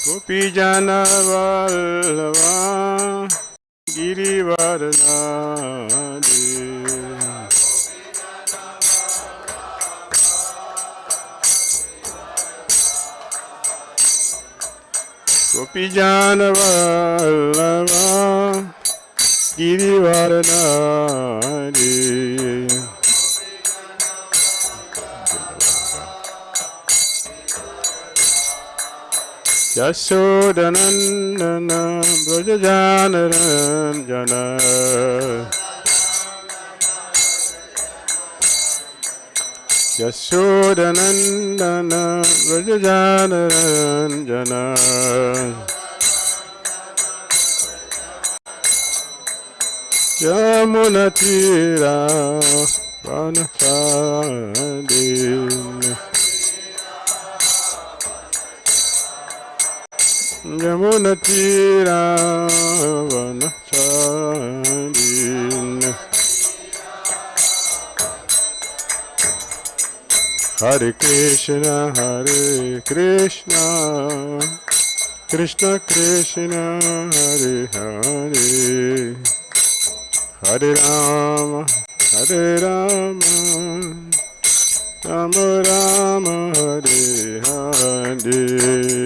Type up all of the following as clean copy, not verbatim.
Gopijana Vallabha Girivaranadi Gopijana Vallabha Girivaranadi Yashodanandana Brajajanaranjana Yashodanandana Brajajanaranjana Yamunatira Vanachadin Yamunatira Vanachadin Hare Krishna Krishna Krishna Hare Hare Hare Rama Rama Rama Hare Hare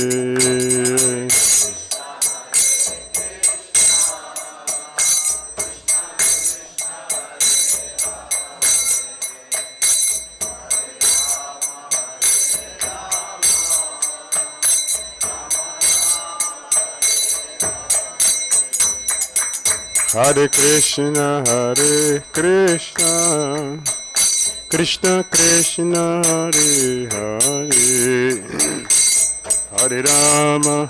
Hare Krishna Krishna Krishna Hare Hare Hare Rama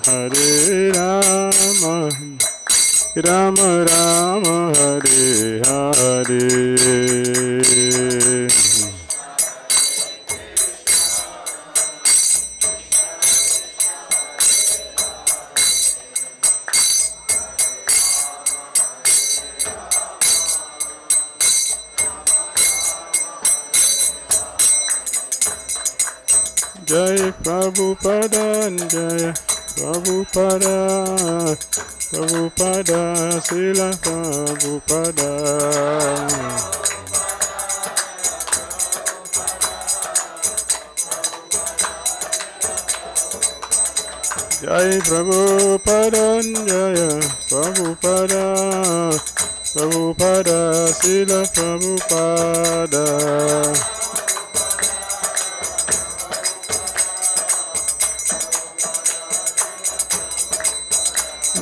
Rama Rama Hare Hare Jai Prabhupada Jai Prabhupada Srila Prabhupada Jai Prabhupada Jai Prabhupada Srila Prabhupada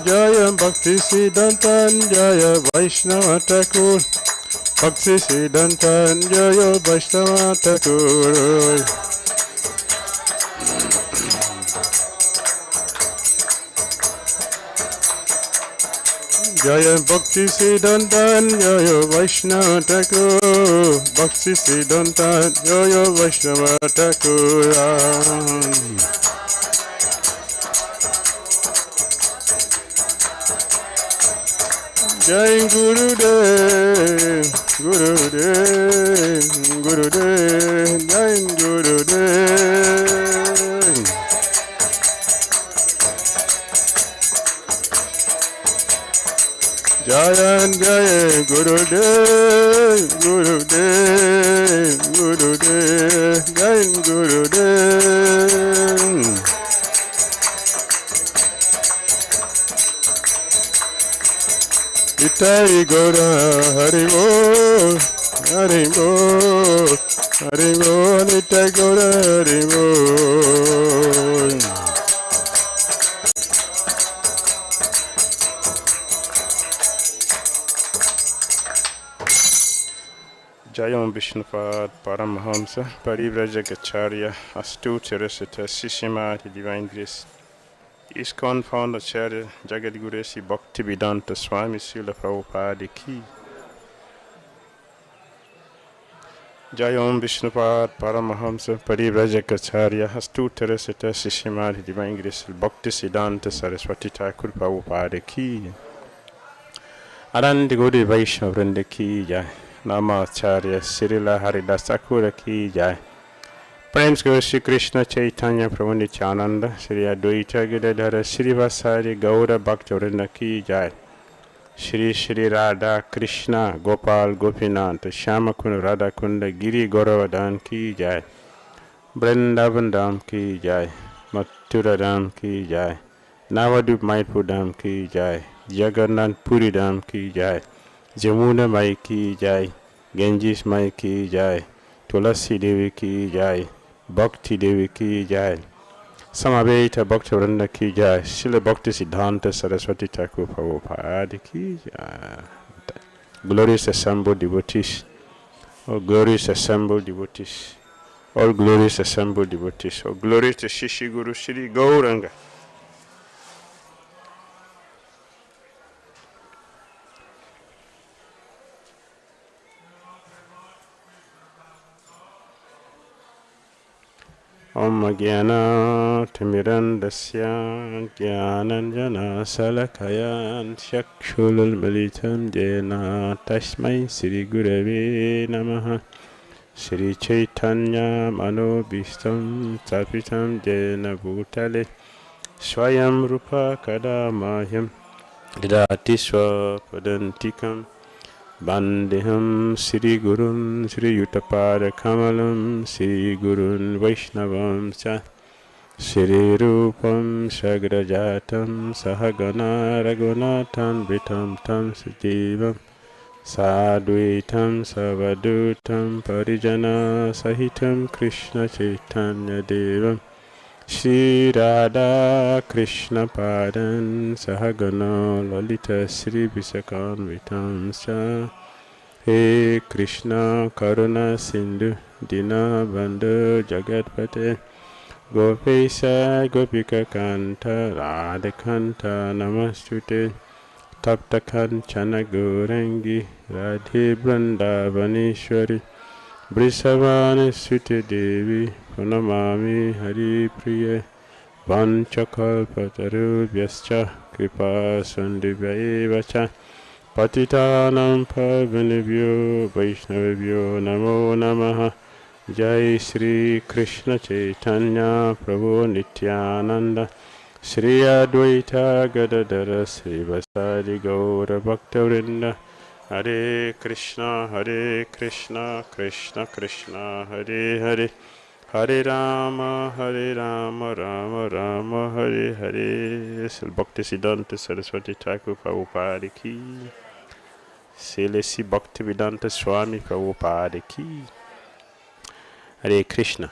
Jaya Bhakti Siddhantan Jaya Vaishnava Thakur Bhakti Siddhantan Jaya Vaishnava Thakur Jaya Bhakti Siddhantan Jaya Vaishnava Thakur Bhakti Siddhantan Jaya Vaishnava Thakur Jai Gurudev, Jai Gurudev. Jaya Gurudev, Jai Gurudev. Itai Gora Haribo, Itai Gora Haribo. Jayam Vishnupad Paramahamsa Parivrajagacharya Astute Recita Sishimati Divine Grace ISKCON Founder Acharya Jagadguru Sri Bhaktivedanta Swami Srila Prabhupada Ki Jayam Vishnupad Paramahamsa Parivrajagacharya Astute Recita Sishimati Divine Grace Bhaktisiddhanta Saraswati Thakur Prabhupada Ki Anand Gauri Vaishnava Vrinda Ki Jai Namacharya Srila Haridas Thakur Ki Jai प्रेम से श्री कृष्ण चैतन्य प्रभु नित्यानंद श्री अद्वैत गिरिधर श्रीवासादि गौर भक्तवृंद की जय। श्री श्री राधा कृष्ण गोपाल गोपीनाथ श्याम कुंड राधा कुंड गिरी गौरवधन की जय। वृंदावन धाम की जय। मथुरा धाम की जय। नवद्वीप मायपुर धाम की जय। जगन्नाथ पुरी धाम की जय। जमुना माई की जय। गंजिश माई की जय। तुलसी देवी की जय। भक्ति देवी की जय। समवेत भक्तवृंद की जय। श्रील भक्ति सिद्धांत सरस्वती ठाकुर प्रभुपाद की जय। Glorious assembled devotees, oh glorious assembled devotees, all glorious assembled devotees, oh glorious Shishi Guru Shri Gauranga. Om Jnana Timirandasya Jnananjana Salakayan Chakshulal Malitam Jena Tasmai Sri Gurave Namaha. Sri Chaitanya Manobhishtam Tapitam Jena Bhutale Swayam Rupa Kadamahyam Didati Swapadantikam Bandeham Sri Gurun Sri Yutapada Kamalam Sri Gurun Vaishnavam Cha Sri Rupam Sagrajatam Sahagana Raghunathan Vitam Tam Sajivam Sadhuitam Savadutam Parijana Sahitam Krishna Chaitanya Devam Shri Radha Krishna Padan Sahagana Lalita Sri Visakan Vitam Cha He Krishna Karuna Sindhu Dina Bandhu Jagatpate Gopesha Gopika Kanta Radhakanta Namastute Tapta Kanchana Gaurangi Radhe Vrindavaneshwari Brisavane Sute Devi Pranamami Hari Priya Vanchakalpatarubhyascha Kripa Sandhibhaivacha Patitanam Pavanebhyo Vaishnavibhyo Namo Namaha. Jai Shri Krishna Chaitanya Prabhu Nityananda Shri Advaita Gadadara Sri Vasadi Gaura Bhaktavrinda. Hare Krishna Krishna Krishna Hare Hare Hare Rama Rama Rama Hare Hare. Sri Bhakti Siddhanta Saraswati Thakur Prabhupada ki. Sri Bhakti Vedanta Swami Prabhupada ki. Hare Krishna.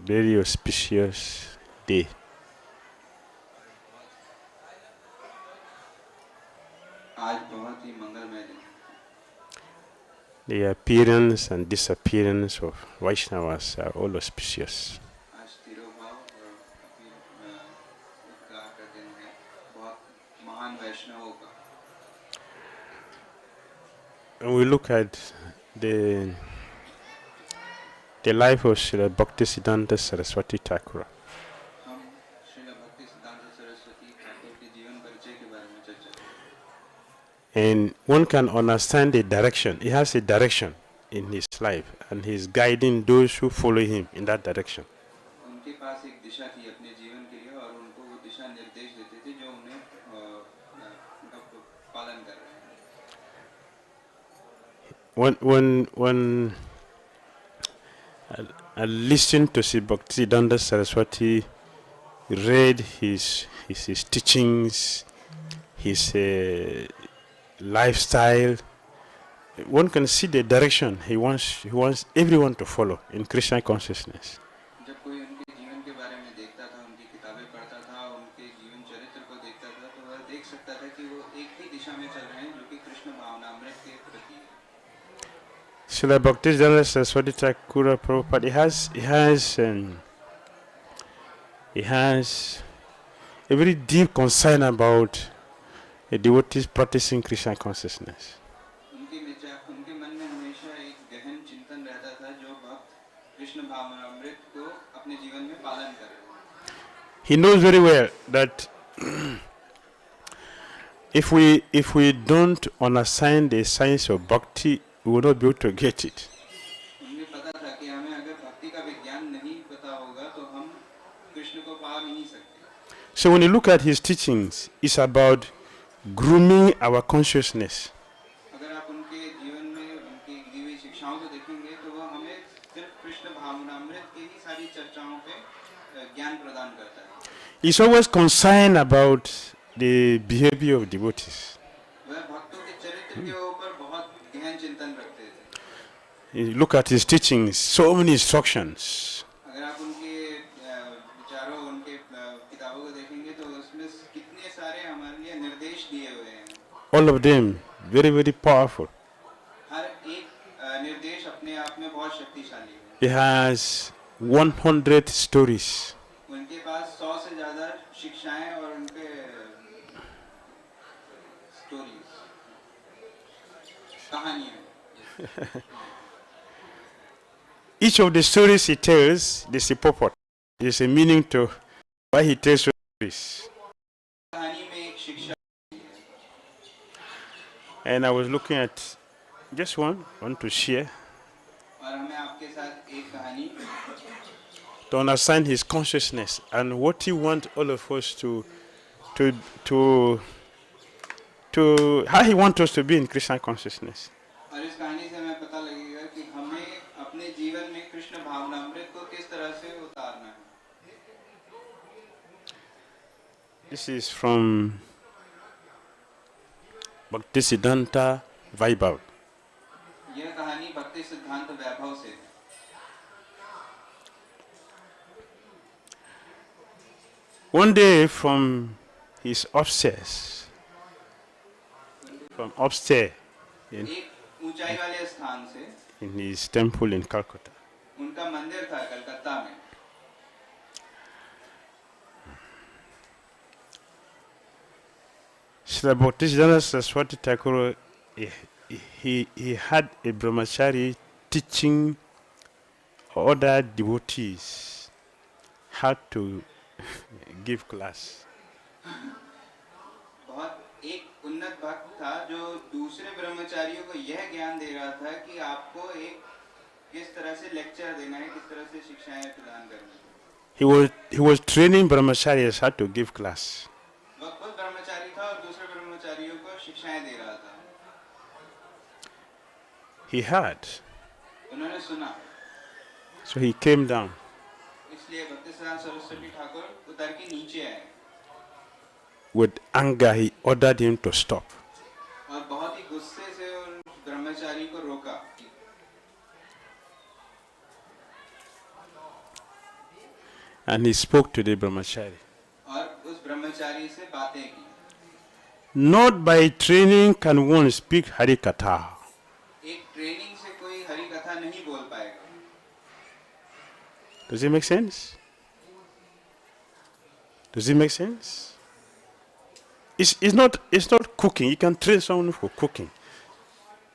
Very auspicious day. The appearance and disappearance of Vaishnavas are all auspicious. When we look at the life of Srila Bhaktisiddhanta Saraswati Thakur, and one can understand the direction. He has a direction in his life, and he's guiding those who follow him in that direction. When I listened to Sri Bhaktisiddhanta Saraswati, read his teachings, his lifestyle, one can see the direction he wants everyone to follow in Krishna consciousness. Srila Bhaktisiddhanta Saraswati Thakur Prabhupada, he has a very deep concern about a devotees practicing Krishna consciousness. He knows very well that if we don't understand the science of bhakti, we will not be able to get it. उन्हें पता था कि हमें अगर भक्ति का विज्ञान नहीं पता होगा तो हम कृष्ण को पा भी नहीं सकते. So when you look at his teachings, it's about grooming our consciousness. अगर आप उनके जीवन में उनकी दी हुई शिक्षाओं को देखेंगे तो वह हमें सिर्फ कृष्ण भावनामृत की ही सारी चर्चाओं पे ज्ञान प्रदान करता है. He's always concerned about the behavior of devotees. वह भक्तों के चरित्र के ऊपर बहुत गहन चिंतन रखते थे. You look at his teachings, so many instructions. अगर आप उनके विचारों उनके किताबों को देखेंगे तो उसमें कितने सारे हमारे लिए निर्देश दिए हुए हैं. All of them very, very powerful. हर एक निर्देश अपने आप में बहुत शक्तिशाली है. He has 100 stories. उनके पास 100 से ज्यादा शिक्षाएं और उनके स्टोरीज कहानियां. Each of the stories he tells, there's a purport. There's a meaning to why he tells stories. कहानी में एक शिक्षा. And I was looking at just one, want to share, और हमें आपके साथ एक कहानी to understand his consciousness and what he wants all of us to how he wants us to be in Krishna consciousness. और इस कहानी से हमें पता लगेगा कि हमें अपने जीवन में कृष्ण भावनामृत को किस तरह से उतारना है. This is from Bhaktisiddhanta Vaibhav. यह कहानी भक्ति सिद्धांत वैभव से है. One day from his upstairs, in एक ऊंचाई वाले स्थान से his temple in Calcutta, उनका मंदिर था कलकत्ता में. Srila Bhaktisiddhanta Saraswati Thakur, he had a brahmachari teaching other devotees how to give class. बहुत एक उन्नत भक्त था जो दूसरे ब्रह्मचारियों को यह ज्ञान दे रहा था कि आपको एक किस तरह से लेक्चर देना है, किस तरह से शिक्षाएं प्रदान करनी है. He was training brahmacharis how to give class. वह खुद ब्रह्मचारी था और दूसरे ब्रह्मचारियों को शिक्षाएं दे रहा था. He heard, उन्होंने सुना. so he came down. इसलिए भक्तिसिद्धांत सरस्वती ठाकुर उतर के नीचे आए. With anger, he ordered him to stop. और बहुत ही गुस्से से उन ब्रह्मचारी को रोका. And he spoke to the brahmachari. और उस ब्रह्मचारी से बातें की. Not by training can one speak Harikatha. एक ट्रेनिंग से कोई हरि कथा नहीं बोल पाएगा. Does it make sense? Does it make sense? It's not cooking. You can train someone for cooking.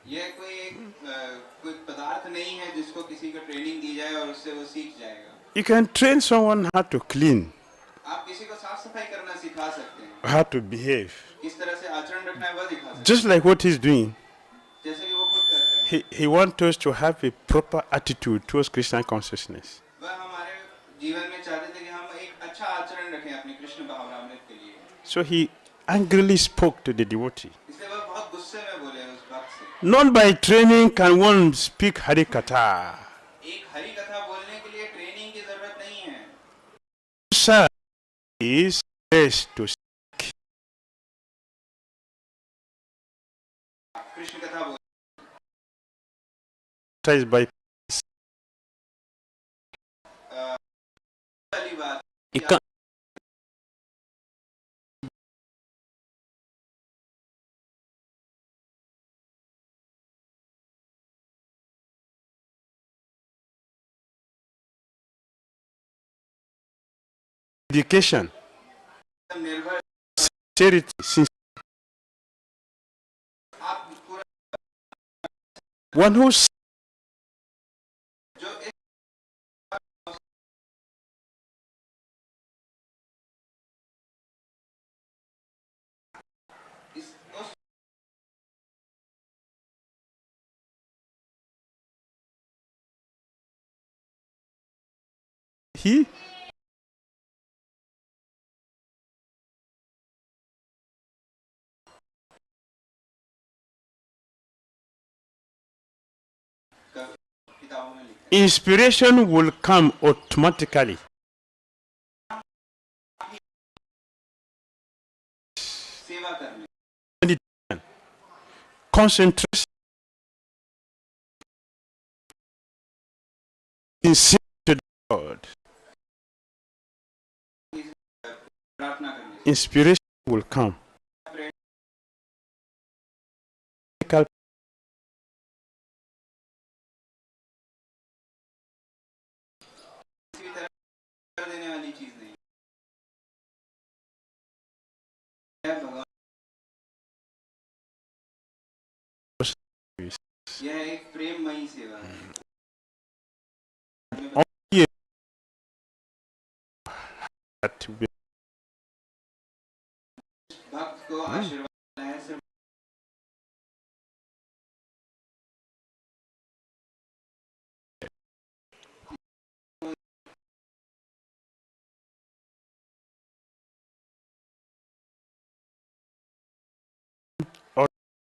यह कोई पदार्थ नहीं है जिसको किसी को ट्रेनिंग दी जाए और उससे वो सीख जाएगा. You can train someone how to clean, आप किसी को साफ सफाई करना सिखा सकते हैं. how to behave. किस तरह से आचरण रखना है वह दिखा सकते हैं. Just like what he's doing. जैसे कि वो खुद कर रहे हैं. He wants us to have a proper attitude towards Krishna consciousness. वह हमारे जीवन में चाहते थे कि हम एक अच्छा आचरण रखें अपने कृष्ण भावनामृत के लिए. So he angrily spoke to the devotee. इसलिए वह बहुत गुस्से में बोले उस भक्त से. Not by training can one speak Harikatha. एक हरि कथा बोलने के लिए ट्रेनिंग की जरूरत नहीं है. Sir is best to speak. Krishna कथा बोल. Is by वाली बात. it can, education, निर्भर charity, since आप पूरा one who जो He किताबों में लिखा है। inspiration will come automatically. सेवा करने Concentration in singing to God. प्रार्थना करने Inspiration will come. किसी भी तरह कर देने वाली चीज नहीं है। भगवान यह एक प्रेममयी सेवा है। That we भक्त को आशीर्वाद देना है सिर्फ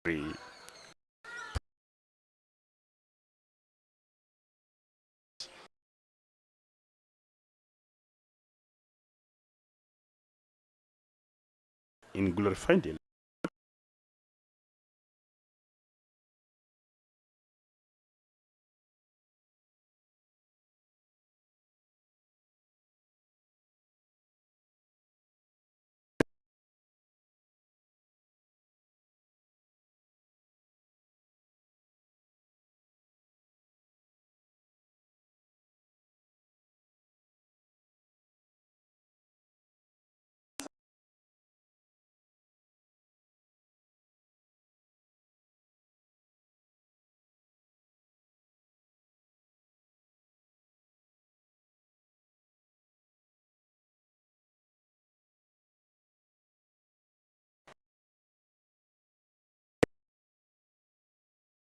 free. In glorifying the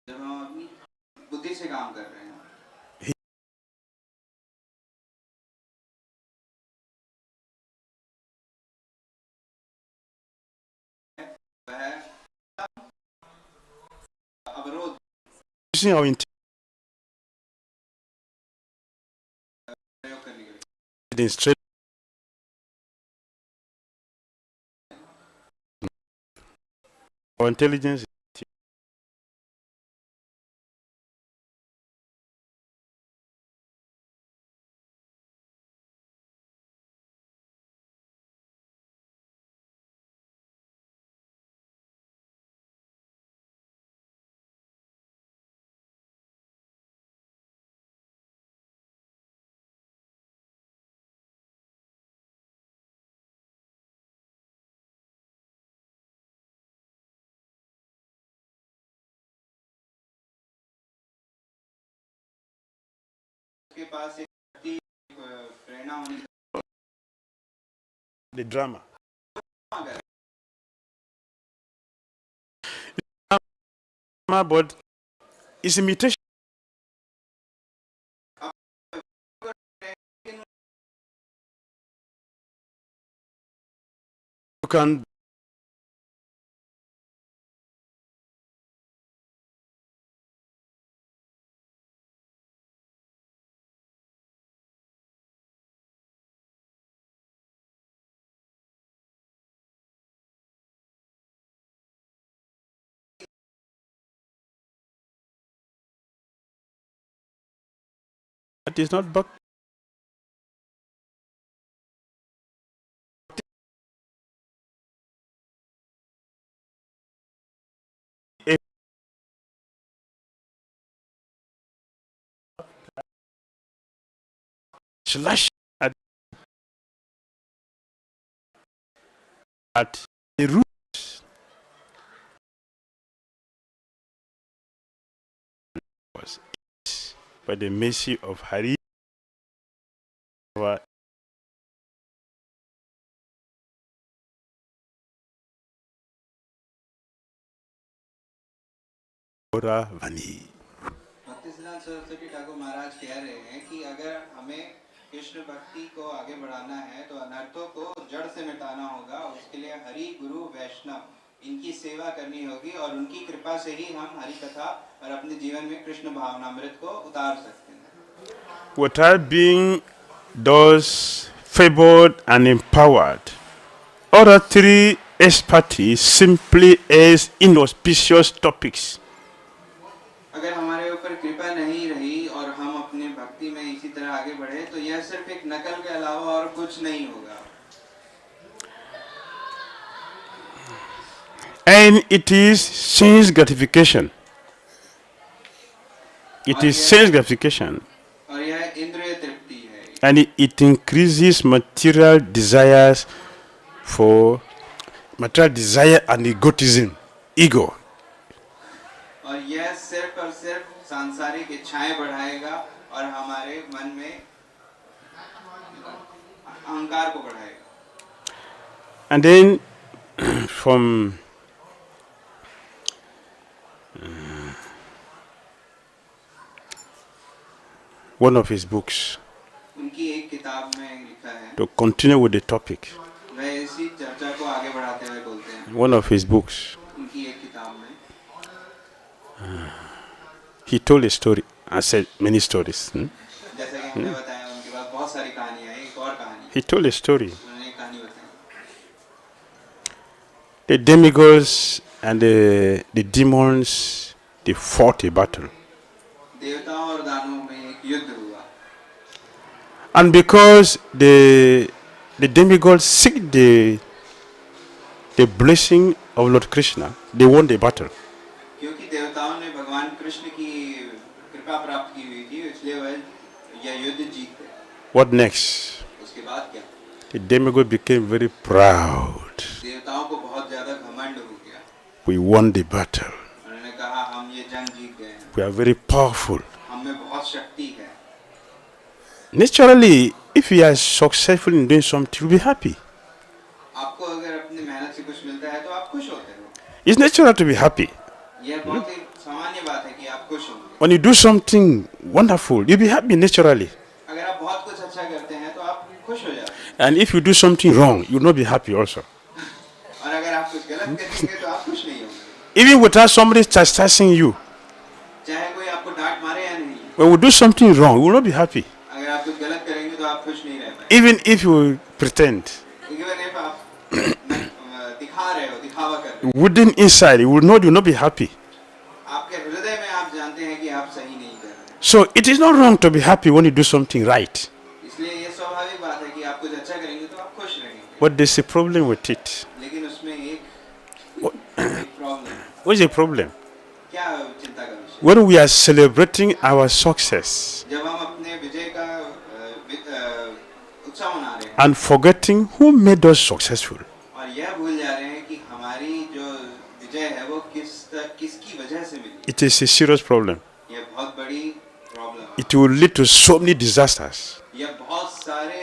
जब हम अपनी बुद्धि से काम कर रहे हैं। वह अवरोध using our intelligence प्रयोग करने के लिए in straight our intelligence के पास एक शक्ति, प्रेरणा होनी the drama. चाहिए। But it's imitation. You can that is not but slash at the root was by the mercy of Hari Vani. भक्तिसिद्धांत Saraswati Thakur महाराज कह रहे हैं कि अगर हमें कृष्ण भक्ति को आगे बढ़ाना है तो अनर्थों को जड़ से मिटाना होगा। उसके लिए हरि गुरु वैष्णव इनकी सेवा करनी होगी और उनकी कृपा से ही हम हरि कथा और अपने जीवन में कृष्ण भावनामृत को उतार सकते हैं। Without being those favored and empowered, other three expertise simply as inauspicious topics. अगर हमारे ऊपर कृपा नहीं रही और हम अपने भक्ति में इसी तरह आगे बढ़े तो यह सिर्फ एक नकल के अलावा और कुछ नहीं होगा। And it is sense gratification. It is sense gratification. और यह इंद्रिय तृप्ति है। And it increases material desires for material desire and egotism, ego. और यह सिर्फ और सिर्फ सांसारिक इच्छाएं बढ़ाएगा और हमारे मन में अहंकार को बढ़ाएगा। And then from one of his books, उनकी एक किताब में लिखा है, to continue with the topic, वह इसी चर्चा को आगे बढ़ाते हुए बोलते हैं, one of his books, उनकी एक किताब में he told a story. I said many stories. जैसा कि हमने बताया उनके पास बहुत सारी कहानियां हैं। एक और कहानी, He told a story. उन्होंने एक कहानी बताई। The demigods and the demons, they fought a battle. देवताओं और दानवों में एक युद्ध हुआ And because the demigods seek the blessing of Lord Krishna, they won the battle. क्योंकि देवताओं ने भगवान कृष्ण की कृपा प्राप्त की हुई थी, इसलिए वह यह युद्ध जीत गए। What next? उसके बाद क्या? The demigod became very proud. देवताओं को बहुत ज्यादा घमंड हो गया। We won the battle. उन्होंने कहा हम ये जंग जीत गए हैं, We are very powerful. हम में बहुत शक्ति है। Naturally, if you are successful in doing something, you'll be happy. आपको अगर अपनी मेहनत से कुछ मिलता है तो आप खुश होते हो। It's natural to be happy. यह बहुत ही सामान्य बात है कि आप खुश होंगे। When you do something wonderful, you'll be happy naturally. अगर आप बहुत कुछ अच्छा करते हैं तो आप खुश हो जाते हैं। And if you do something wrong, you'll not be happy also. और अगर आप कुछ गलत करेंगे तो आप खुश नहीं होंगे। Even without somebody chastising you, चाहे कोई आपको डांट मारे या नहीं, when we do something wrong, we will not be happy. अगर आप कुछ गलत करेंगे तो आप खुश नहीं रह पाएंगे। Even if you pretend, Even if आप दिखा रहे हो, दिखावा कर रहे हो, within inside, you will not be happy. आपके हृदय में आप जानते हैं कि आप सही नहीं कर रहे। So it is not wrong to be happy when you do something right. इसलिए ये स्वाभाविक बात है कि आप कुछ अच्छा करेंगे तो आप खुश रहेंगे। But there's a problem with it. लेकिन उसमें एक प्रॉब्लम है। What is the problem? क्या चिंता का विषय? When we are celebrating our success जब हम अपने विजय का उत्सव मना रहे हैं and forgetting who made us successful, और यह भूल जा रहे हैं कि हमारी जो विजय है वो किसकी वजह से मिली, it is a serious problem. यह बहुत बड़ी प्रॉब्लम है। It will lead to so many disasters. यह बहुत सारे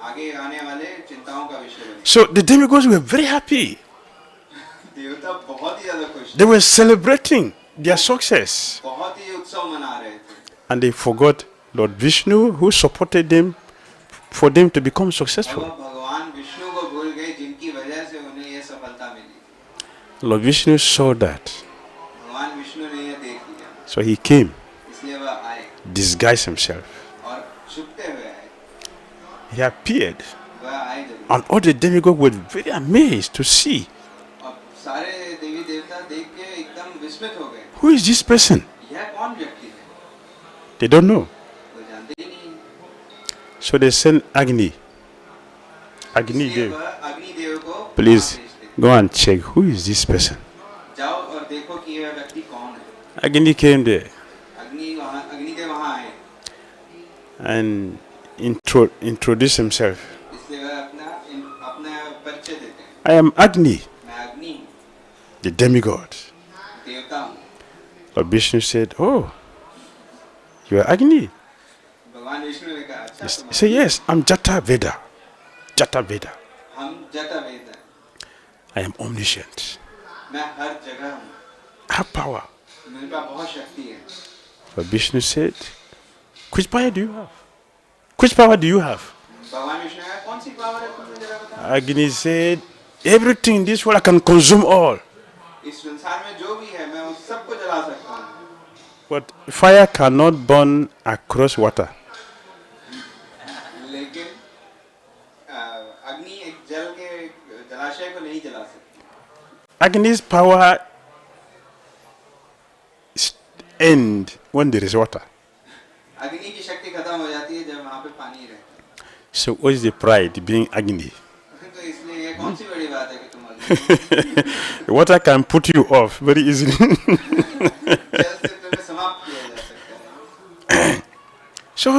आगे आने वाले चिंताओं का विषय बने। So the demigods were very happy. देवता बहुत ही ज्यादा खुश They were celebrating their success. बहुत ही उत्सव मना रहे थे And they forgot Lord Vishnu, who supported them for them to become और successful. वह भगवान विष्णु को भूल गए जिनकी वजह से उन्हें यह सफलता मिली। Lord Vishnu saw that. भगवान विष्णु ने यह देख लिया, So he came, इसलिए वह आए disguised himself. और छुपते हुए आए। He appeared. वह आए जरूर And all the demigods were very amazed to see, और सारे देवी देवता देख के एकदम विस्मित हो गए। who is this person? यह कौन व्यक्ति है? They don't know. वो जानते ही नहीं। So they sent Agni. Agni इसलिए Dev, वह अग्निदेव को please वहाँ भेजते। go and check who is this person. जाओ और देखो कि यह व्यक्ति कौन है। Agni came there अग्निदेव वहाँ आए, and introduced himself. इसलिए वह अपना परिचय देते हैं। I am Agni, मैं अग्नि हूँ, the demigod. देवता हूँ। Lord Vishnu said, "Oh, you are Agni?" भगवान विष्णु ने कहा, अच्छा He said, "Yes, I'm Jata Veda. Jata Veda. हम जटा वेद हैं, I am omniscient. मैं हर जगह हूँ, I have power." मेरे पास बहुत शक्ति है। Lord Vishnu said, "Which power do you have?" which power do you have? भगवान विष्णु ने कहा कौन सी पावर है तुम्हें जरा बताओ। Agni said, everything in this world I can consume all. इस संसार में जो भी है मैं उस सबको जला सकता हूँ। But fire cannot burn across water. लेकिन अग्नि एक जल के जलाशय को नहीं जला सकती। Agni's power ends when there is water. अग्नि की शक्ति खत्म हो जाती है जब वहाँ पे पानी रहता So what is the pride being Agni? है। तो इसलिए ये कौन सी बड़ी बात है कि तुम अग्नि Water can put you off very easily. जल से तुम्हें समाप्त किया जा सकता है। So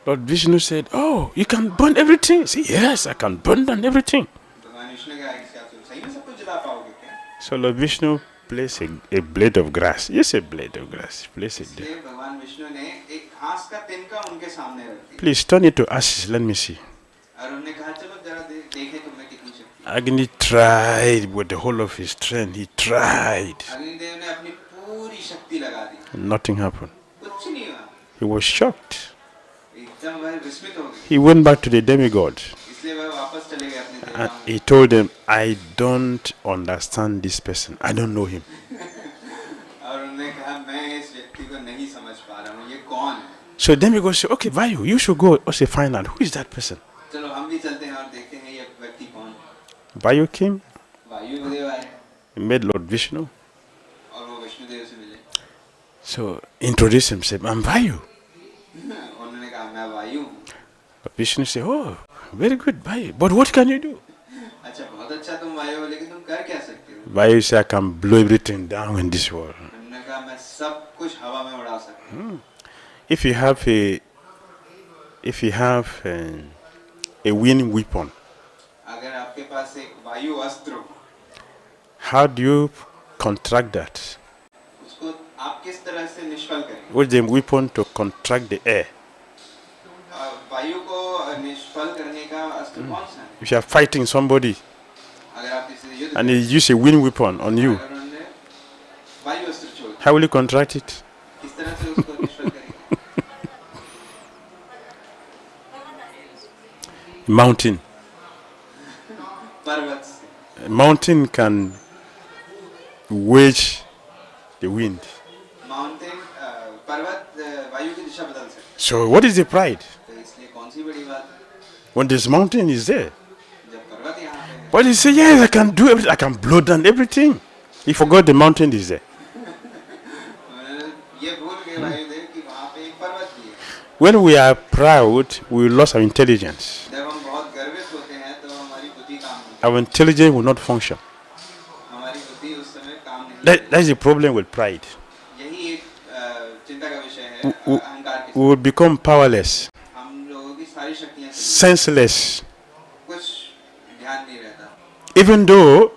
Lord Vishnu said, oh, you can burn everything. Say, yes, I can burn down everything. भगवान विष्णु के आगे से आप सही में सब कुछ जला पाओगे क्या? So Lord Vishnu placed a blade of grass. Yes, a blade of grass. Place it there. इसलिए भगवान विष्णु ने एक घास का तिनका उनके सामने रख दिया Please turn it to ashes. Let me see. और उन्होंने कहा चलो जरा देखें तुम्हें कितनी शक्ति है। Agni tried with the whole of his strength. He tried. Agnidev ने अपनी पूरी शक्ति लगा दी, Nothing happened. कुछ नहीं हुआ। He was shocked. एकदम वह विस्मित हो गए। He went back to the demigods इसलिए वह वापस चले गए अपने and देवताओं he told them, I don't understand this person. I don't know him. में। और उन्होंने कहा मैं इस व्यक्ति को नहीं समझ पा रहा हूँ, ये कौन है? So demigods said, okay, Vayu, you should go also find out who is that person. चलो हम भी चलते हैं और देखते हैं ये व्यक्ति कौन है। Vayu came, वायुदेव आए he met Lord Vishnu. और वो विष्णुदेव से मिले। So introduced himself, I'm Vayu. उन्होंने कहा मैं वायु हूँ। But Vishnu said, oh, very good, Vayu. But what can you do? अच्छा बहुत अच्छा तुम वायु हो, लेकिन तुम कर क्या सकते हो? Vayu said, I can blow everything down in this world. उन्होंने कहा मैं सब कुछ हवा में उड़ा सकता हूँ। If you have a winning weapon, अगर आपके पास एक वायु अस्त्र हो, how do you contract that? उसको आप किस तरह से निष्फल करेंगे? What's the weapon to contract the air? वायु को निष्फल करने का अस्त्र कौन सा है? If you are fighting somebody अगर आप किसी से युद्ध and he use a winning weapon on you, अगर उन्होंने वायु अस्त्र छोड़ दिया, how will you contract it? किस तरह से उसको निष्फल करेंगे? Mountain. पर्वत से। A mountain can wage the wind. Mountain पर्वत वायु की दिशा बदल सकते हैं। So what is the pride? तो इसलिए कौन सी बड़ी बात है? When this mountain is there. जब पर्वत यहाँ पे है, But he said, yes, I can do everything. I can blow down everything. He forgot the mountain is there. ये भूल गए वायुदेव कि वहाँ पे एक पर्वत भी है। When we are proud, we lose our intelligence. जब हम बहुत गर्वित होते हैं तो हमारी बुद्धि काम नहीं Our intelligence will not function. करती। हमारी बुद्धि उस समय काम नहीं That is the problem with pride. करती। यही एक चिंता का विषय है We अहंकार के। will become powerless, हम लोगों की सारी शक्तियाँ senseless. कुछ ध्यान नहीं रहता। Even though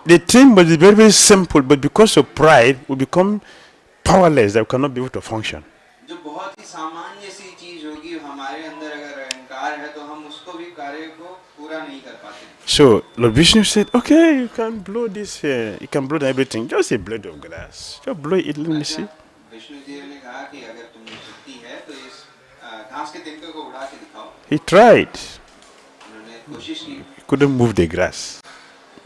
the thing was very, very simple, but because of pride, we become powerless, that we cannot be able to function. जो बहुत ही सामान्य सी चीज होगी, हमारे अंदर अगर अहंकार है तो हम उसको भी कार्य को पूरा नहीं कर पाते। So Lord Vishnu said, okay, you can blow this, you can blow everything, just a blade of grass. Just blow it, let me see. Vishnu देव ने कहा कि अगर तुम्हें शक्ति है तो इस घास के तिनके को उड़ा के दिखाओ। He tried. उन्होंने कोशिश की, He couldn't move the grass.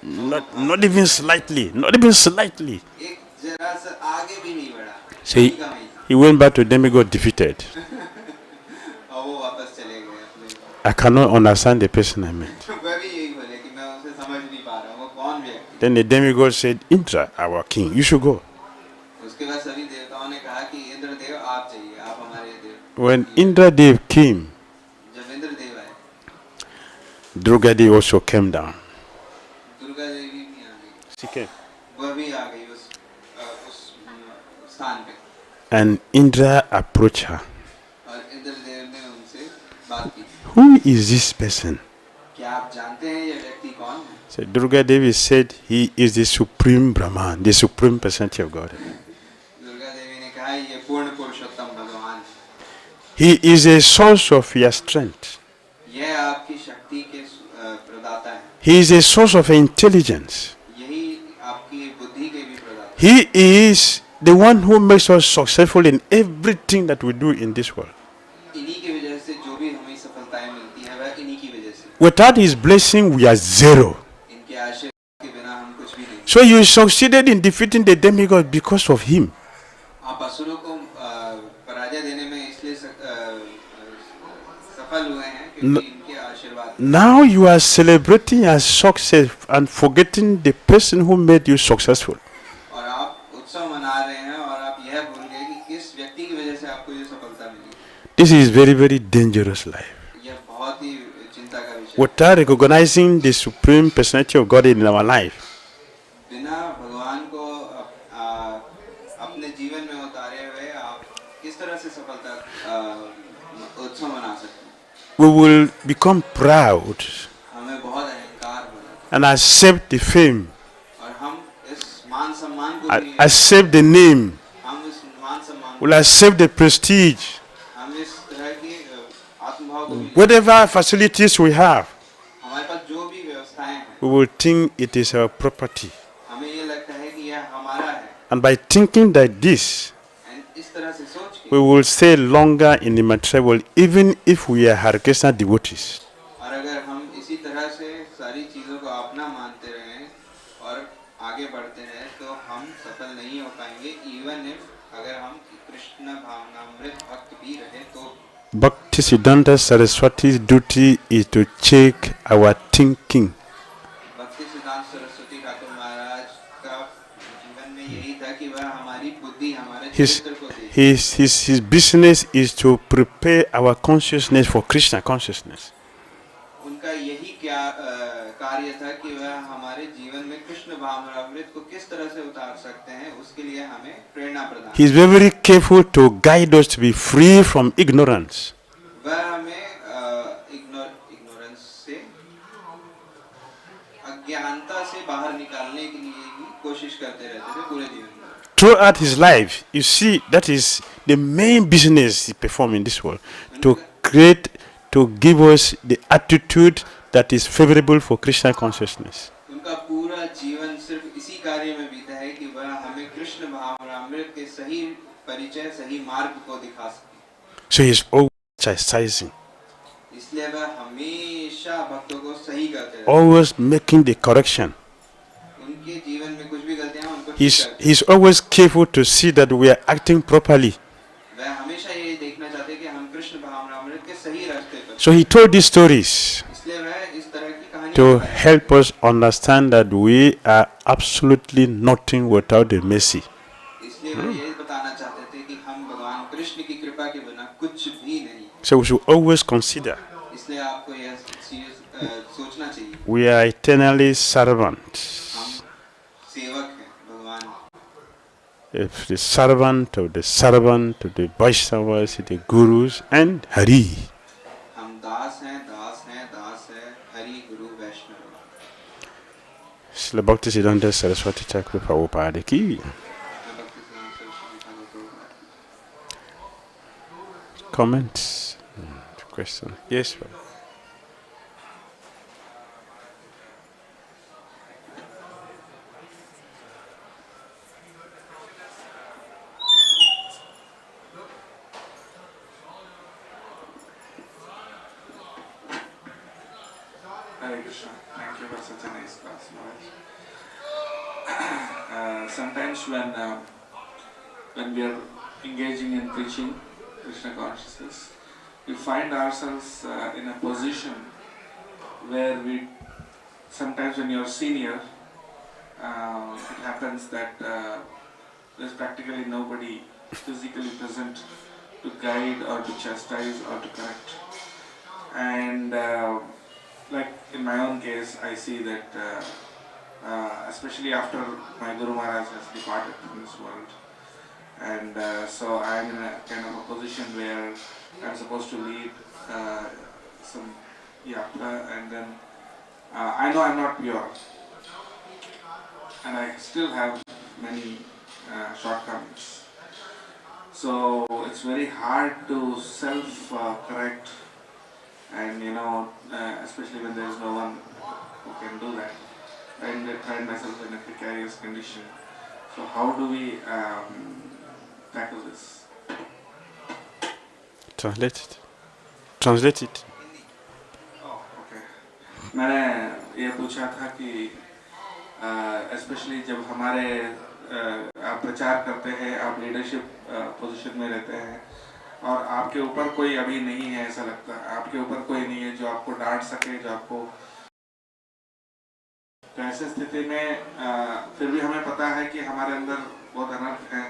Not even slightly, not even slightly. एक जरा सा आगे भी नहीं बढ़ा। So कहीं का वहीं था। he went back to demigod defeated. और वो वापस चले गए अपने। I cannot understand the person I met. वह भी यही बोले कि मैं उसे समझ नहीं पा रहा हूँ, वो कौन व्यक्ति। Then the demigod said, Indra, our king, you should go. उसके बाद सभी देवताओं ने कहा कि इंद्रदेव आप जाइए, आप हमारे देव। When Indra Dev came, जब इंद्रदेव आए, Durga Devi also came down. Durga Devi भी आ गई। She came. वह भी आ गई उस स्थान पे। And Indra approached her. और इंद्रदेव ने उनसे बात की। Who is this person? क्या आप जानते हैं ये व्यक्ति कौन है? So Durga Devi said, he is the supreme Brahman, the supreme personality of God. Durga Devi ने कहा ये पूर्ण पुरुषोत्तम भगवान है। He is a source of your strength. यह आपकी शक्ति के प्रदाता है। He is a source of intelligence. यही आपकी बुद्धि के भी प्रदाता He is the one who makes us successful in everything that we do in this world. इन्हीं की वजह से जो भी हमें सफलताएं मिलती है वह इन्हीं की वजह से। Without his blessing, we are zero. इनके आशीर्वाद के बिना हम कुछ भी नहीं। So you succeeded in defeating the demigod because of him. आप असुरों को पराजय देने में इसलिए सफल हुए हैं क्योंकि इनके आशीर्वाद। Now you are celebrating your success and forgetting the person who made you successful. और आप उत्सव मना रहे हैं और आप यह भूल गए कि किस व्यक्ति की वजह से आपको ये सफलता मिली। This is very, very dangerous life. यह बहुत ही चिंता का विषय। Without recognizing the supreme personality of God in our life, बिना भगवान को अपने जीवन में उतारे हुए आप किस तरह से सफलता उत्सव मना सकते हैं? we will become proud हमें बहुत अहंकार हो जाता and accept the fame, है और हम इस मान सम्मान को भी accept the name, हम इस मान सम्मान will accept the prestige, हम इस तरह की आत्मभाव को भी whatever facilities we have, हमारे पास जो भी व्यवस्थाएं हैं we will think it is our property. हमें ये लगता है कि यह हमारा है। And by thinking like this, इस तरह से सोच के we will stay longer in the material world, even if we are Hare Krishna devotees. और अगर हम इसी तरह से सारी चीजों को अपना मानते रहें और आगे बढ़ते रहें तो हम सफल नहीं हो पाएंगे। इवन इफ अगर हम कृष्ण भावनामृत भक्त भी रहे तो Bhaktisiddhanta Saraswati's duty is to check our thinking. भक्ति सिद्धांत सरस्वती ठाकुर महाराज का जीवन में यही था कि वह हमारी बुद्धि हमारे चित्त को देखे। His business is to prepare our consciousness for Krishna consciousness. उनका यही क्या कार्य था कि वह हमारे जीवन में कृष्ण भावनामृत को किस तरह से उतार सकते हैं उसके लिए हमें प्रेरणा प्रदान। He is very, very careful to guide us to be free from ignorance. वह हमें इग्नोरेंस से अज्ञानता से बाहर निकालने के लिए ही कोशिश करते रहते थे पूरे जीवन में। Throughout his life, you see that is the main business he performed in this world, to give us the attitude that is favorable for Krishna consciousness. उनका पूरा जीवन सिर्फ इसी कार्य में बीता है कि वह हमें कृष्ण भावनामृत के सही परिचय सही मार्ग को दिखा सके। So he is always chastising, इसलिए वह हमेशा भक्तों को सही करते रहते हैं। always making the correction. उनके जीवन में कुछ भी गलतियां हैं, उनको ठीक करते हैं। He's always careful to see that we are acting properly. वह हमेशा ये देखना चाहते हैं कि हम कृष्ण भावनामृत के सही रास्ते पर। So he told these stories इसलिए वह इस तरह की कहानी to help us understand that we are absolutely nothing without the mercy. इसलिए वह ये बताना चाहते थे कि हम भगवान कृष्ण की कृपा के बिना कुछ भी नहीं। So we should always consider इसलिए आपको यह सोचना चाहिए we are eternally servants. हम सेवक हैं भगवान। If the servant of the Vaishnavas, the Gurus, and Hari. हम दास हैं दास हैं दास है हरि गुरु वैष्णव। Srila Bhaktisiddhanta Saraswati Thakur Prabhupada ki. Comments? Question? Yes, sir. Hare Krishna. Thank you for such a nice class, Maharaj. Sometimes when we are engaging in preaching Krishna consciousness, we find ourselves in a position where sometimes when you are senior, it happens that there's practically nobody physically present to guide or to chastise or to correct. And like in my own case, I see that especially after my Guru Maharaj has departed from this world, and so I am in a kind of a position where I am supposed to lead some yatra, and then I know I am not pure, and I still have many shortcomings. So it's very hard to self-correct, and especially when there is no one who can do that. And I find myself in a precarious condition So how do we tackle this? Translate it. Translate it. Oh, okay. मैंने ये पूछा था कि specially जब हमारे आप प्रचार करते हैं, आप लीडरशिप पोजीशन में रहते हैं और आपके ऊपर कोई अभी नहीं है, ऐसा लगता है आपके ऊपर कोई नहीं है जो आपको डांट सके, जो आपको, तो ऐसी स्थिति में फिर भी हमें पता है कि हमारे अंदर बहुत अनर्थ है,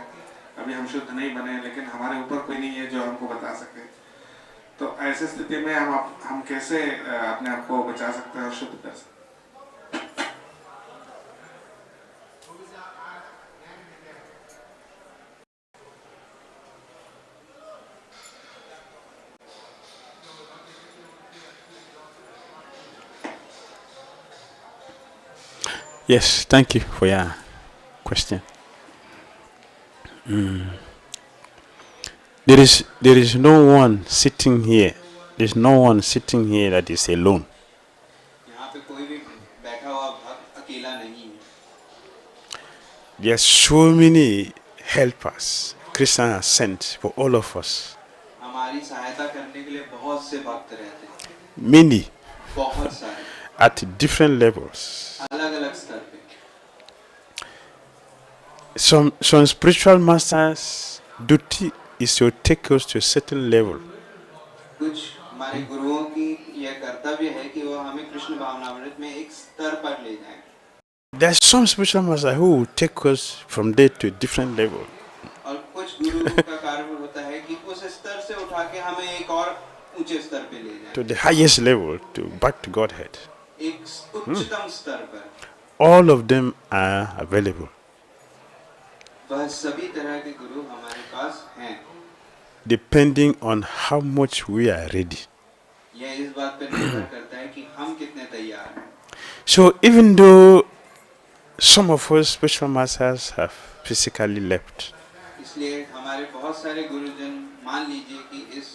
अभी हम शुद्ध नहीं बने, लेकिन हमारे ऊपर कोई नहीं है जो हमको बता सके। तो ऐसी स्थिति में हम कैसे अपने आप को बचा सकते हैं और शुद्ध कर सकते हैं? Yes, thank you for your question. There is no one sitting here. There's no one sitting here that is alone. यहाँ पे कोई भी बैठा हुआ भक्त अकेला नहीं है। There's so many helpers Krishna has sent for all of us. हमारी सहायता करने के लिए बहुत से भक्त रहते हैं, Many बहुत सारे, at different levels. अलग-अलग स्तर पे। Some spiritual masters' duty is to take us to a certain level. कुछ हमारे गुरुओं की यह कर्तव्य है कि वो हमें कृष्ण भावनामृत में एक स्तर पर ले जाएं। There's some spiritual masters who will take us from there to a different level. और कुछ गुरुओं का कार्य होता है कि उस स्तर से उठा के हमें एक और ऊंचे स्तर पे ले जाएं, To the highest level, to back to Godhead. एक उच्चतम स्तर पर। All of them are available, वह सभी तरह के गुरु हमारे पास हैं। depending on how much we are ready. यह इस बात पर निर्भर करता है कि हम कितने तैयार हैं। So even though some of us spiritual masters have physically left, इसलिए हमारे बहुत सारे गुरुजन मान लीजिए कि इस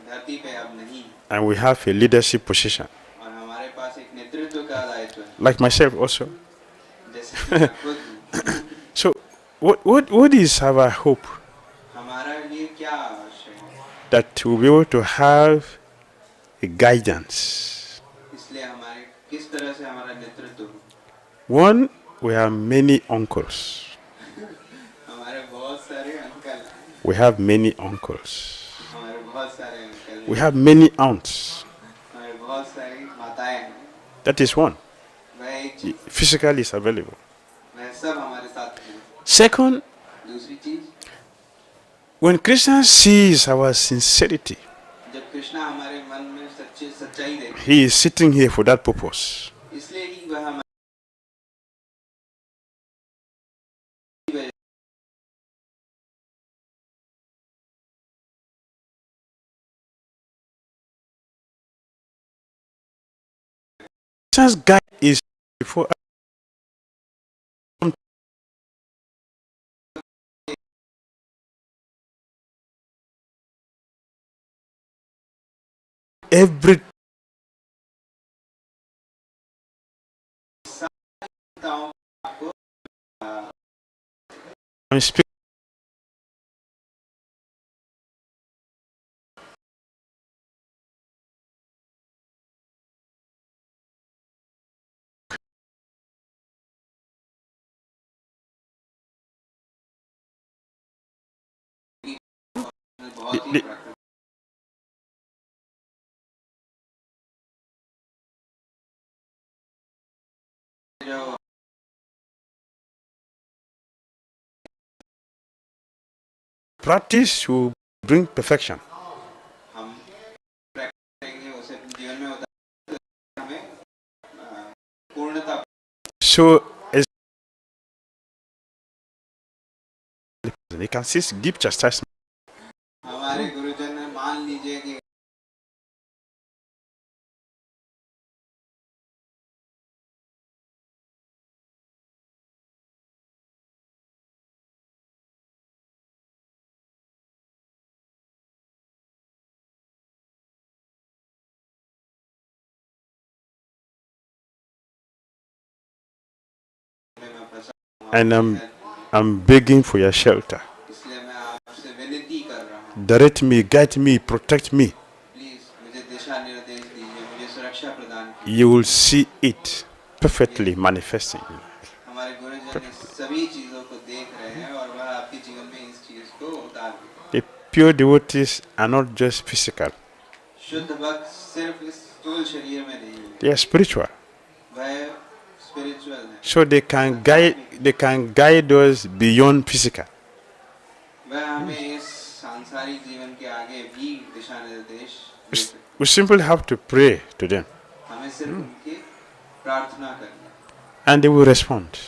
धरती पे अब नहीं हैं, and we have a leadership position, और हमारे पास एक नेतृत्व का दायित्व है, like myself also. जैसे कि मैं खुद हूँ। So what is our hope? हमारा लिए क्या आशय है? That we'll be able to have a guidance. इसलिए हमारे किस तरह से हमारा नेतृत्व हो? One, we have many uncles. हमारे बहुत सारे अंकल हैं, We have many uncles. हमारे बहुत सारे अंकल We हैं, have many aunts. हमारे बहुत सारी माताएं हैं। That is one. वह एक चीज, Physically is available. वह सब हमारे साथ हैं। Second, दूसरी चीज, when Krishna sees our sincerity, जब कृष्णा हमारे मन में सच्चाई देखते, he is sitting here for that purpose. इसलिए ही वह हमारे Krishna's guide is before every आपको I'm speaking. बहुत ही जो Practice will bring perfection. हम प्रैक्टिस करेंगे उसे अपने जीवन में होता है, हमें पूर्णता। So as they can see deep chastisement. हमारे गुरुजन ने मान लीजिए कि मैं फंसा हूँ, And हेल्प कीजिए। I'm begging for your shelter. इसलिए मैं आपसे विनती कर रहा हूँ, Direct me, guide me, protect me. Please मुझे दिशा निर्देश दीजिए, मुझे सुरक्षा प्रदान कीजिए। You will see it perfectly manifesting. हमारे गुरुजन इस सभी चीजों को देख रहे हैं और वह आपके जीवन में इस चीज को उतार देंगे। The pure devotees are not just physical, शुद्ध भक्त सिर्फ इस स्थूल शरीर में नहीं है, they are spiritual. वह स्पिरिचुअल है। So they can guide us beyond physical. वह हमें इस सांसारिक जीवन के आगे भी दिशा निर्देश दे सकते हैं। We simply have to pray to them हमें सिर्फ उनकी प्रार्थना करनी and they will respond. है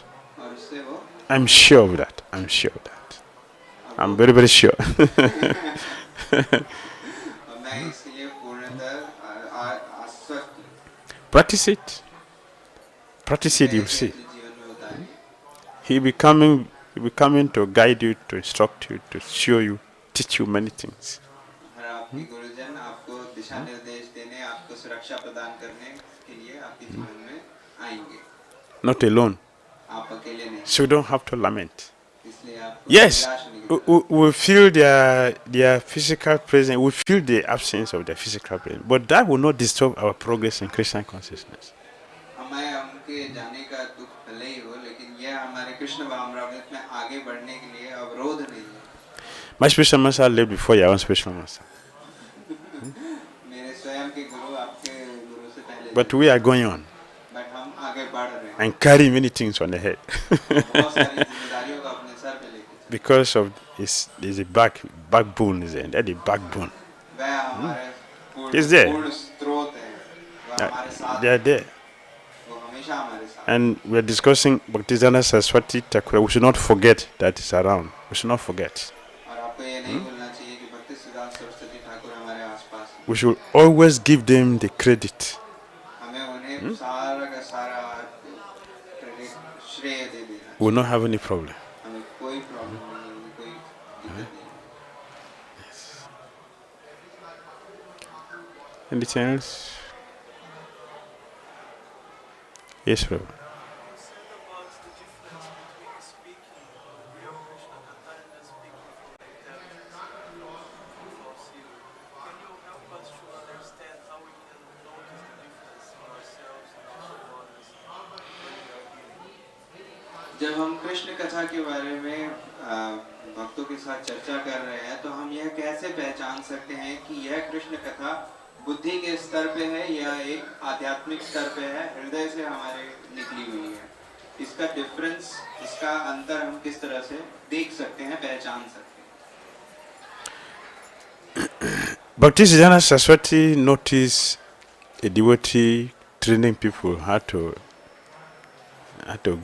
और उससे वो I'm sure of that. I'm sure of that. I'm very, very sure. और मैं इसके लिए पूर्णतः आश्वस्त हूँ। Practice it. Practice it, you'll इसे see. अपने जीवन में उतारिए। He'll be coming to guide you, to instruct you, to show you, teach you many things. और आपके गुरुजन आपको दिशा निर्देश देने, आपको सुरक्षा प्रदान करने के लिए आपके जीवन में आएंगे। Not alone. आप अकेले नहीं, So you don't have to lament. इसलिए आप Yes, निराश नहीं करना। we feel their physical presence, we feel the absence of their physical presence, but that will not disturb our progress in Christian consciousness. हमें उनके जाने का दुख भले ही हो, लेकिन यह हमारे कृष्ण भावनामृत में आगे बढ़ने के लिए अवरोध नहीं है। My spiritual master lived before your own spiritual master. मेरे स्वयं के गुरु आपके गुरु से पहले, But we are going on but हम आगे बढ़ रहे हैं। and carry many things on the head बहुत सारी जिम्मेदारियों को अपने सर पे लेके चल। because of there's a backbone is there. That the backbone. वह हमारे It's there. पूर्ण स्रोत है, वह हमारे साथ They are there. वो हमेशा हमारे साथ। And we are discussing Bhaktisiddhanta Saraswati Thakur. We should not forget that it's around. We should not forget. और आपको ये नहीं भूलना चाहिए कि भक्ति सिद्धांत सरस्वती ठाकुर हमारे आसपास हैं। We should always give them the credit. हमें उन्हें सारा का सारा क्रेडिट, श्रेय दे देना। We will not have any problem. हमें कोई प्रॉब्लम नहीं है, कोई दिक्कत नहीं है। Anything else? Yes, Prabhu. जब हम कृष्ण कथा के बारे में भक्तों के साथ चर्चा कर रहे हैं, तो हम यह कैसे पहचान सकते हैं कि यह कृष्ण कथा बुद्धि के स्तर पे है या एक आध्यात्मिक स्तर पे है, हृदय से हमारे निकली हुई है। इसका डिफरेंस, इसका अंतर हम किस तरह से देख सकते हैं, पहचान सकते हैं। Bhaktisiddhanta Saraswati noticed a devotee training people how to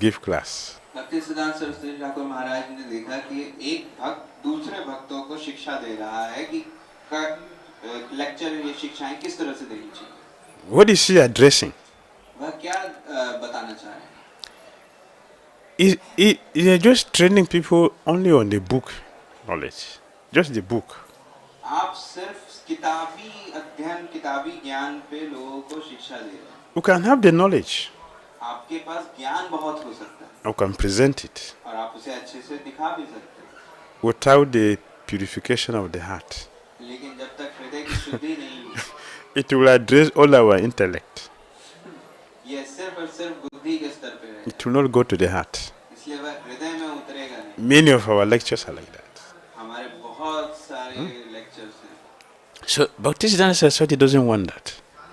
give class. भक्ति सिद्धांत सरस्वती ठाकुर महाराज ने देखा कि एक भक्त दूसरे भक्तों को शिक्षा दे रहा है कि लेक्चर, ये शिक्षाएं किस तरह से देनी चाहिए। What is he addressing? वह क्या बताना चाह रहे हैं? He is just training people only on the book knowledge, just the book. आप सिर्फ किताबी अध्ययन, किताबी ज्ञान पे लोगों को शिक्षा दे रहे हैं। You can have the knowledge. आपके पास ज्ञान बहुत हो सकता है You can present it और आप उसे अच्छे से दिखा भी सकते हैं, without the purification of the heart. लेकिन जब तक हृदय की शुद्धि नहीं हुई, It will address all our intellect. यह सिर्फ और सिर्फ बुद्धि के स्तर पे है, It will not go to the heart. इसलिए वह हृदय में उतरेगा नहीं। Many of our lectures are like that. हमारे बहुत सारे लेक्चर्स हैं, So Bhaktisiddhanta Saraswati doesn't want that.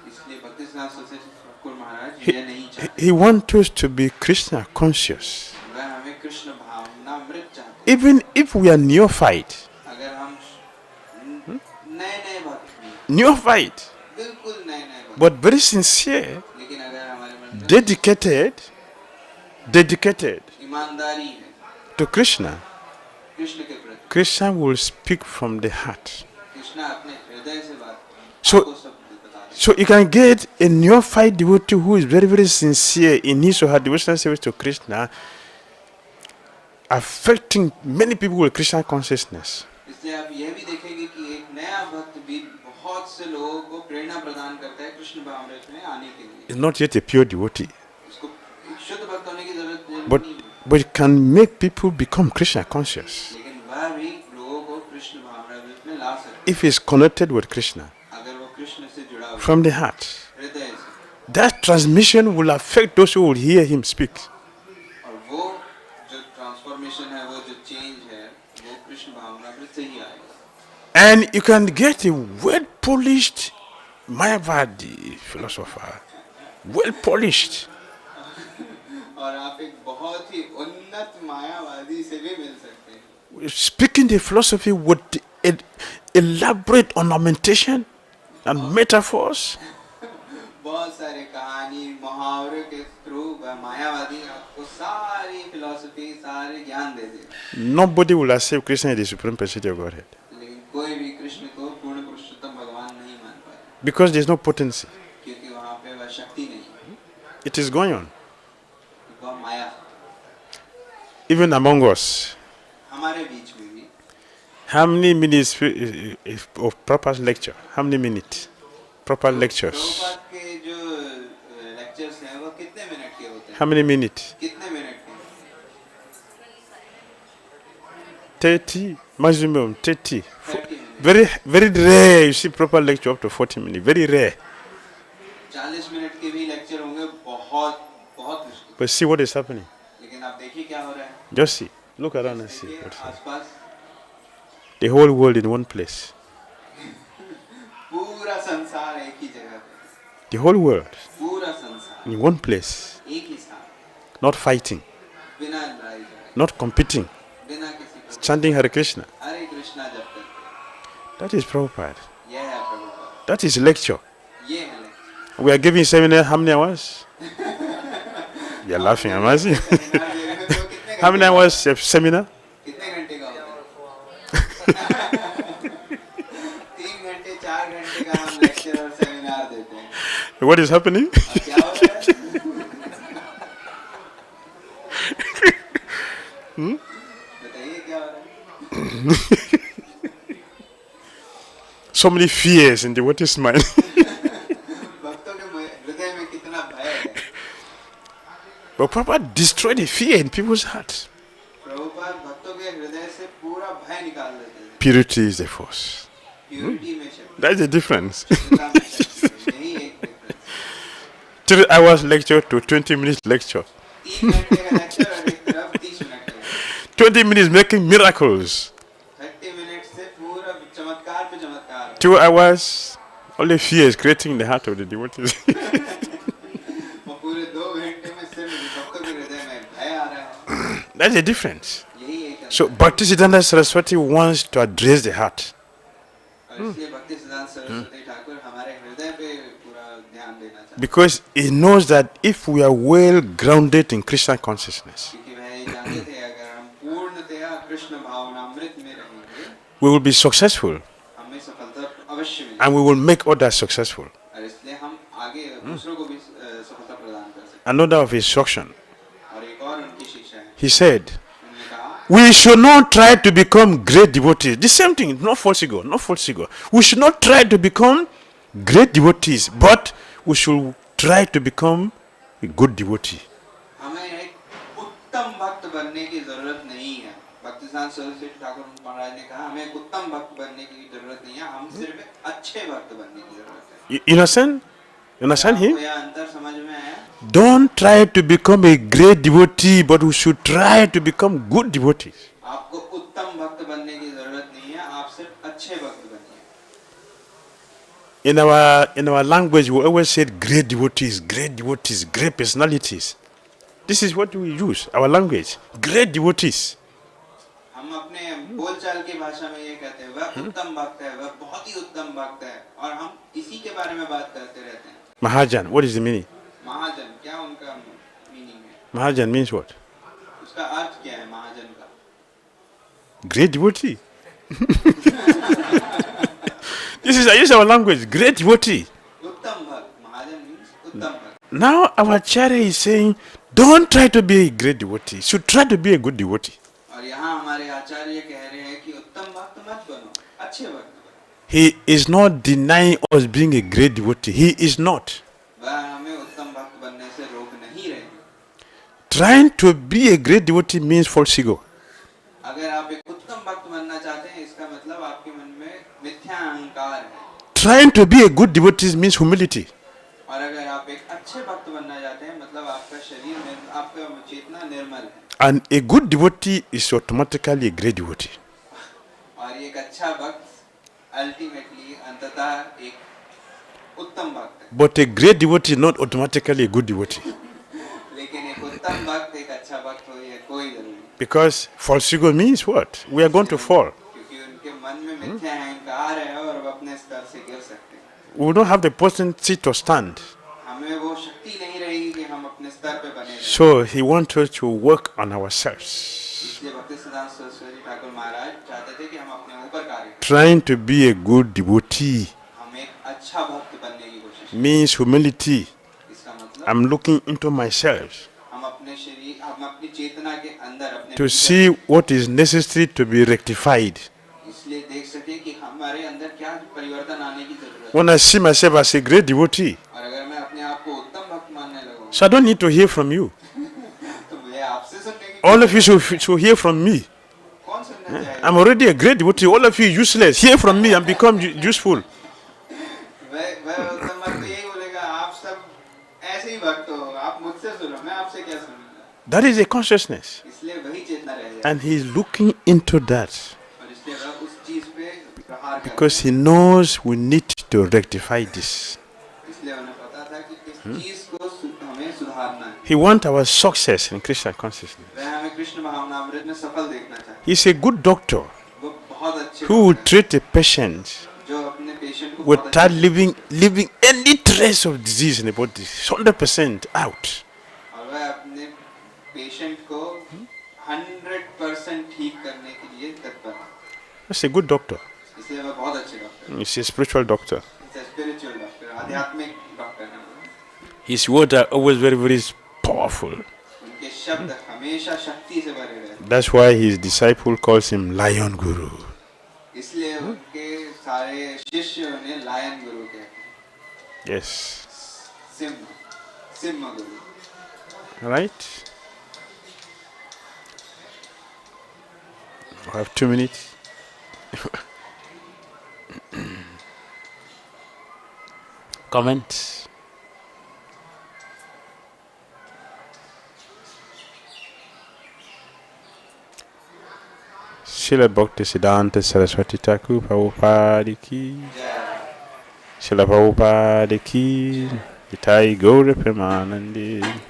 इसलिए भक्ति सिद्धांत सरस्वती ठाकुर महाराज यह नहीं चाहते। He wants us to be Krishna conscious. वह हमें कृष्ण भावनामृत चाहते हैं। Even if we are neophyte, अगर हम नए नए भक्त हैं, neophyte, बिल्कुल नए नए भक्त, but very sincere, लेकिन अगर हमारे मन में dedicated ईमानदारी है to Krishna, कृष्ण के प्रति, Krishna will speak from the heart. Krishna अपने हृदय से बात So- आपको सब बता देगा। So you can get a neophyte devotee who is very, very sincere in his or her devotional service to Krishna, affecting many people with Krishna consciousness. इसलिए आप यह भी देखेंगे कि एक नया भक्त भी बहुत से लोगों को प्रेरणा प्रदान करता है कृष्ण भावनामृत में आने के लिए। Is not yet a pure devotee, उसको शुद्ध भक्त होने की जरूरत but नहीं है, but it can make people become Krishna conscious लेकिन वह भी लोगों को कृष्ण भावनामृत में ला सकता if it's connected with Krishna है अगर वो कृष्ण से जुड़ा हुआ from the heart. हृदय से That transmission will affect those who will hear him speak. और वो जो ट्रांसफॉर्मेशन है वो जो चेंज है वो कृष्ण भावनामृत से ही आएगा And you can get a well-polished Mayavadi philosopher. Well-polished. और आप एक बहुत ही उन्नत मायावादी से भी मिल सकते हैं Speaking the philosophy with elaborate ornamentation and metaphors. बहुत सारे कहानी मुहावरे के थ्रू मायावादी आपको सारी फिलॉसफी सारे ज्ञान दे देगा Nobody will accept Krishna as the supreme personality of Godhead. लेकिन कोई भी कृष्ण को पूर्ण पुरुषोत्तम भगवान नहीं मान पाएगा Because there's no potency. क्योंकि वहाँ पे वह शक्ति नहीं है It is going on. वह माया Even among us. हमारे बीच में भी How many minutes of proper lecture? How many minutes? Proper lectures. Prabhupada के जो लेक्चर्स हैं वो कितने मिनट के होते हैं How many minutes? कितने मिनट के 30, maximum 30. 30 minute Very, very rare you see proper lecture up to 40 minutes. Very rare. 40 minute के भी लेक्चर होंगे बहुत बहुत मुश्किल But see what is happening. लेकिन आप देखिए क्या हो रहा है Just see. Look around and see. देखिए What's happening. आसपास The whole world in one place. पूरा संसार एक ही जगह पे The whole world पूरा संसार in one place. एक ही साथ Not fighting. बिना लड़ाई झगड़े Not competing. बिना किसी को Chanting Hare Krishna. हरे कृष्णा जप करते That is Prabhupada. यह है प्रभुपाद That is lecture. ये है lecture We are giving seminar how many hours? You are laughing, am I seeing? Seminar दे रहे हैं तो कितने How many hours seminar? कितने घंटे का होता है 3 घंटे 4 घंटे का हम लेक्चर और सेमिनार देते हैं What is happening? और क्या हो रहा है बताइए क्या हो रहा है So many fears in the devotee's mind. भक्तों के हृदय में कितना भय है But Prabhupada destroyed the fear in people's hearts. Prabhupada भक्तों के हृदय से पूरा भय निकाल देते हैं Purity is the force. Purity में शक्ति That's the difference. शुद्धता में शक्ति यही एक difference 3 hours lecture to 20 minutes lecture. 3 घंटे का लेक्चर और एक तरफ 30 मिनट का 20 minutes making miracles. 30 मिनट से पूरा चमत्कार पे चमत्कार 2 hours only fear is creating in the heart of the devotees. वो पूरे 2 घंटे में सिर्फ भक्तों के हृदय में भय आ रहा है That's the difference. यही एक So Bhaktisiddhanta Saraswati wants to address the heart. और इसलिए भक्ति सिद्धांत सरस्वती ठाकुर हमारे हृदय पे पूरा ध्यान देना चाहते Because he knows that if we are well grounded in Krishna consciousness, हैं क्योंकि वह ये जानते थे अगर हम पूर्णतया कृष्ण भावनामृत में रहेंगे we will be successful हमें सफलता अवश्य मिलेगी and we will make others successful. और इसलिए हम आगे दूसरों को भी सफलता प्रदान कर सकते Another of his instruction, हैं और एक और उनकी शिक्षा है he said, उन्होंने कहा we should not try to become great devotees. The same thing, not false ego, not false ego. We should not try to become great devotees, but we should try to become a good devotee. हमें एक उत्तम भक्त बनने की जरूरत नहीं है भक्ति सिद्धांत सरस्वती ठाकुर महाराज ने कहा हमें एक उत्तम भक्त बनने की जरूरत नहीं है हम सिर्फ एक अच्छे भक्त बनने की जरूरत है You understand? You understand him? आपको यह अंतर समझ में आया Don't try to become a great devotee, but we should try to become good devotees. आपको उत्तम भक्त बनने की जरूरत नहीं है आप सिर्फ अच्छे भक्त बनिए In our language, we always said great devotees, great personalities. This is what we use, our language. Great devotees. हम अपने बोलचाल की भाषा में ये कहते हैं वह उत्तम भक्त है वह बहुत ही उत्तम भक्त है और हम इसी के बारे में बात करते रहते हैं Mahajan, what is the meaning? महाजन क्या उनका मीनिंग है Mahajan means what? उसका अर्थ क्या है महाजन का Great devotee. This is our language, great devotee. उत्तम भक्त महाजन मीन्स उत्तम भक्त Now our Acharya is saying, don't try to be a great devotee. You should try to be a good devotee. और यहाँ हमारे आचार्य कह रहे हैं कि उत्तम भक्त मत बनो अच्छे भक्त बनो He is not denying us being a great devotee. He is not. वह हमें उत्तम भक्त बनने से रोक नहीं रहे Trying to be a great devotee means false ego. अगर आप एक उत्तम भक्त बनना चाहते हैं, इसका मतलब आपके मन में मिथ्या अहंकार है। Trying to be a good devotee means humility. और अगर आप एक अच्छे भक्त बनना चाहते हैं, मतलब आपका शरीर में आपका चेतना निर्मल है। And a good devotee is automatically a great devotee. और एक अच्छा भक्त अल्टीमेटली अंततः एक उत्तम भक्त है। But a great devotee is not automatically a good devotee. लेकिन एक उत्तम भक्त एक अच्छा भक्त हो, ये कोई जरूरी नहीं। Because false ego means what? We are going to fall. क्योंकि उनके मन में मिथ्या अहंकार है और वो अपने स्तर से गिर सकते हैं। We don't have the potency to stand. हमें वो शक्ति नहीं रहेगी कि हम अपने स्तर पे बने रहें। So he wants us to work on ourselves. इसलिए भक्तिसिद्धांत सरस्वती ठाकुर महाराज चाहते थे कि हम अपने ऊपर कार्य करें। Trying to be a good devotee हम एक अच्छा भक्त बनने की कोशिश करें। means humility. इसका मतलब I'm looking into myself हम अपने शरीर, हम अपनी चेतना के अंदर अपने to भीतर see what is necessary to be rectified. इसलिए देख सके कि हमारे अंदर क्या परिवर्तन आने की जरूरत है। When I see myself as a great devotee, और अगर मैं अपने आप को उत्तम भक्त मानने लगूं, so I don't need to hear from you. तो मुझे आपसे सुनने की All of you should hear from me. कौन सुनना चाहेगा? I'm already a great devotee. All of you useless. Hear from me and become useful. वह उत्तम भक्त यही बोलेगा, आप सब ऐसे ही भक्त हो, आप मुझसे सुनो, मैं आपसे क्या सुनूंगा। That is a consciousness. इसलिए वही चेतना रह जाए And he is looking into that और इसलिए वह उस चीज पे प्रहार कर। because he knows we need to rectify this. इसलिए उन्हें पता था कि किस चीज को हमें सुधारना है। He wants our success in Krishna consciousness. वह हमें कृष्ण भावनामृत में सफल देखना चाहता He's a good doctor है। वो बहुत अच्छे who would डॉक्टर हैं, treat a patient जो अपने पेशेंट को बहुत without अच्छे leaving any trace of disease in the body. 100% out. और वह अपने पेशेंट को 100% ठीक करने के लिए तत्पर है। That's a good doctor. इसलिए वह बहुत अच्छे डॉक्टर हैं। He's a spiritual doctor. Spiritual doctor, आध्यात्मिक डॉक्टर हैं। His words are always very, very powerful. उनके शब्द हमेशा शक्ति से भरे रहते हैं। That's why his disciple calls him Lion Guru. इसलिए उनके सारे शिष्य उन्हें लायन गुरु कहते हैं। Yes. Singh Guru. Right? I have 2 minutes. Comments? Srila Bhaktisiddhanta Saraswati Thakur Prabhupada ki, Srila Prabhupada ki, Nitai Gaura Premanande,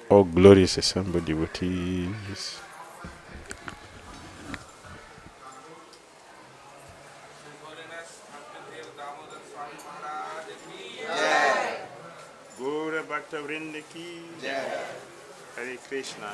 all glorious assembled devotees. Gaura Bhakta Vrinda ki, Hare Krishna.